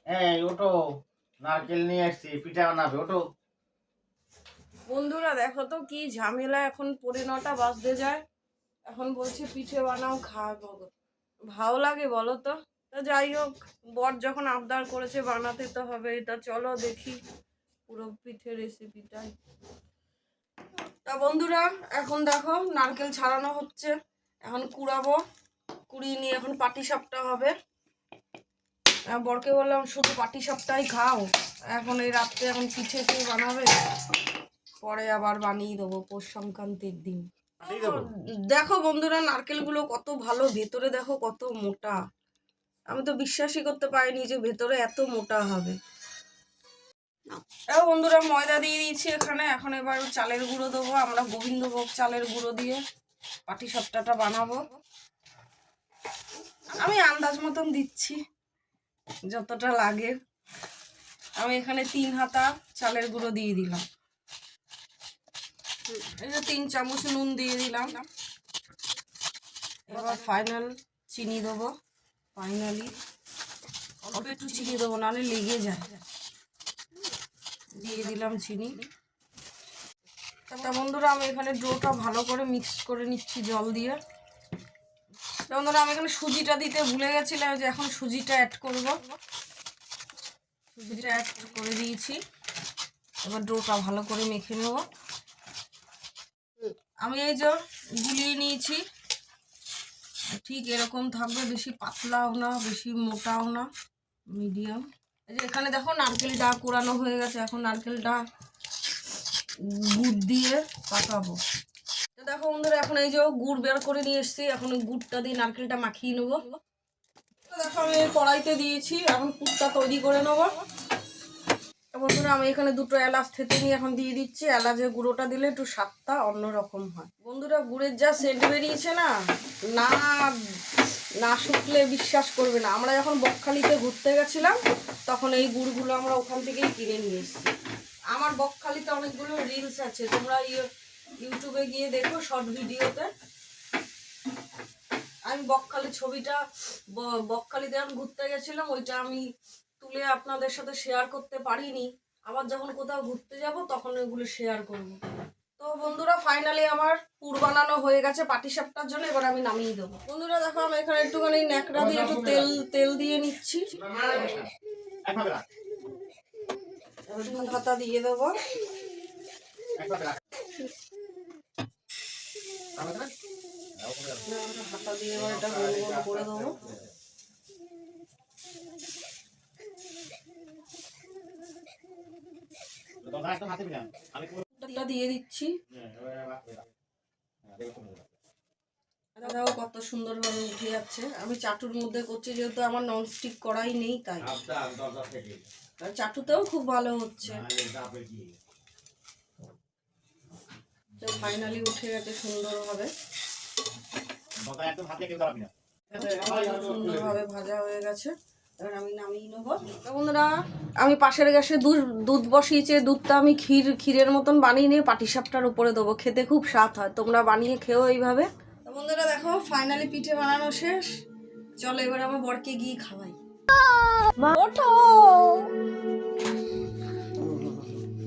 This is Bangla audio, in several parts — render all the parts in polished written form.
এই ওটো, নারকেল নিয়ে আসছি, পিঠা বানাবে, ওটো। বন্ধুরা দেখো তো কি ঝামেলা, এখন 9:30 বাজতে যায়, এখন বলছে পিঠে বানাও খাওয়াবো। ভালো লাগে বলো তো? তো যাই হোক, বর যখন আবদার করেছে বানাতে তো হবে, এটা চলো দেখি পুরো পিঠে রেসিপিটাই। তা বন্ধুরা এখন দেখো নারকেল ছাড়ানো হচ্ছে, এখন কুড়াবো, কুড়িয়ে নিয়ে এখন পাটিসাপটা হবে। বরকে বললাম শুধু পাটিসাপটাই খাও, এখন এই রাত্রে এখন পিঠে কে বানাবে, পরে আবার বানিয়ে দেবো পৌষ সংক্রান্তির দিন। দেখো বন্ধুরা নারকেলগুলো কত ভালো, ভেতরে দেখো কত মোটা, আমি তো বিশ্বাসই করতে পারিনি যে ভেতরে এত মোটা হবে। বন্ধুরা ময়দা দিয়ে দিয়েছি এখানে, এখন এবার চালের গুঁড়ো দেবো, আমরা গোবিন্দভোগ চালের গুঁড়ো দিয়ে পাটিসাপটাটা বানাবো। আমি আন্দাজ মতন দিচ্ছি যতটা লাগে। আমি এখানে 3 হাতা চালের গুঁড়ো দিয়ে দিলাম, এই যে 3 চামচ নুন দিয়ে দিলাম। এবার ফাইনাল চিনি দেবো, ফাইনালি অল্প একটু চিনি দেবো, নাহলে লেগে যায়। দিয়ে দিলাম চিনি। তা বন্ধুরা আমি এখানে ডোটা ভালো করে মিক্স করে নিচ্ছি জল দিয়ে। বন্ধুরা আমি এখানে সুজিটা দিতে ভুলে গেছিলাম, যে এখন সুজিটা অ্যাড করব। সুজিটা অ্যাড করে দিয়েছি, এবার ডোটা ভালো করে মেখে নেব। আমি এই যে গুলিয়ে নিয়েছি, ঠিক এরকম থাকবে, বেশি পাতলাও না বেশি মোটাও না, মিডিয়াম। এই যে এখানে দেখো নারকেলটা কোরানো হয়ে গেছে, এখন নারকেলটা গুড় দিয়ে পাকাবো। তো দেখো বন্ধুরা এখন এই যে গুড় বের করে নিয়ে এসেছি, এখন গুড়টা দিয়ে নারকেলটা মাখিয়ে নেবো। তো দেখো আমি কড়াইতে দিয়েছি, এখন পুরটা তৈরি করে নেবো। বন্ধুরা আমি এখানে 2টো এলাচ থেতে নিয়ে এখন দিয়ে দিচ্ছি। এলাচের গুঁড়োটা দিলে একটু স্বাদটা অন্যরকম হয়। বন্ধুরা গুড়ের যা সেন্ট বেরিয়েছে না, না না শুকলে বিশ্বাস করবে না। আমরা যখন বকখালিতে ঘুরতে গেছিলাম তখন এই গুড়গুলো আমরা ওখান থেকেই কিনে নিয়ে এসেছি। আমার বকখালিতে অনেকগুলো রিলস আছে, তোমরা ইউটিউবে গিয়ে দেখো শর্ট ভিডিওতে। আমি বকখালি ছবিটা বকখালিতে যখন ঘুরতে গেছিলাম ওইটা আমি তুলে আপনাদের সাথে শেয়ার করতে পারিনি, আবার যখন কোথাও ঘুরতে যাব তখন ওইগুলো শেয়ার করব। তো বন্ধুরা ফাইনালি আমার পুর বানানো হয়ে গেছে পাটিসাপটার জন্য, এবার আমি নামিয়ে দেবো। বন্ধুরা দেখো আমি এখানে একটুখানি ন্যাকড়া দিয়ে একটু তেল দিয়ে নিচ্ছি, এবার 2 হাতা দিয়ে দেবো। হাতা দিয়ে এবার এটা গোল গোল করে দেবো। দিয়ে দিচ্ছি, কত সুন্দর ভাবে উঠে যাচ্ছে। আমি চাটুর মধ্যে করছি যেহেতু আমার ননস্টিক কড়াই নেই, তাই চাটুতেও খুব ভালো হচ্ছে। তো ফাইনালি উঠে গেছে সুন্দরভাবে, সুন্দরভাবে ভাজা হয়ে গেছে। এবার আমি নামিয়ে নেবো। বন্ধুরা আমি পাশের গ্যাসে দুধ বসিয়েছি, দুধটা আমি ক্ষীরের মতন বানিয়ে নিয়ে পাটিসাপটার উপরে দেবো, খেতে খুব স্বাদ হয়। তোমরা বানিয়ে খেও এইভাবে। তো বন্ধুরা দেখো ফাইনালি পিঠে বানানো শেষ, চলো এবার আমার বরকে গিয়ে খাওয়াই। ওঠো,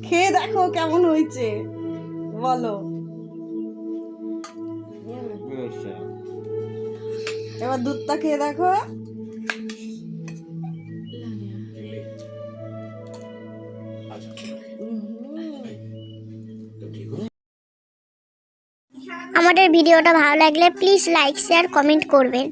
খেয়ে দেখো কেমন হয়েছে বলো। এবার দুধটা খেয়ে দেখো। আমাদের ভিডিওটা ভালো লাগলে প্লিজ লাইক শেয়ার কমেন্ট করবেন।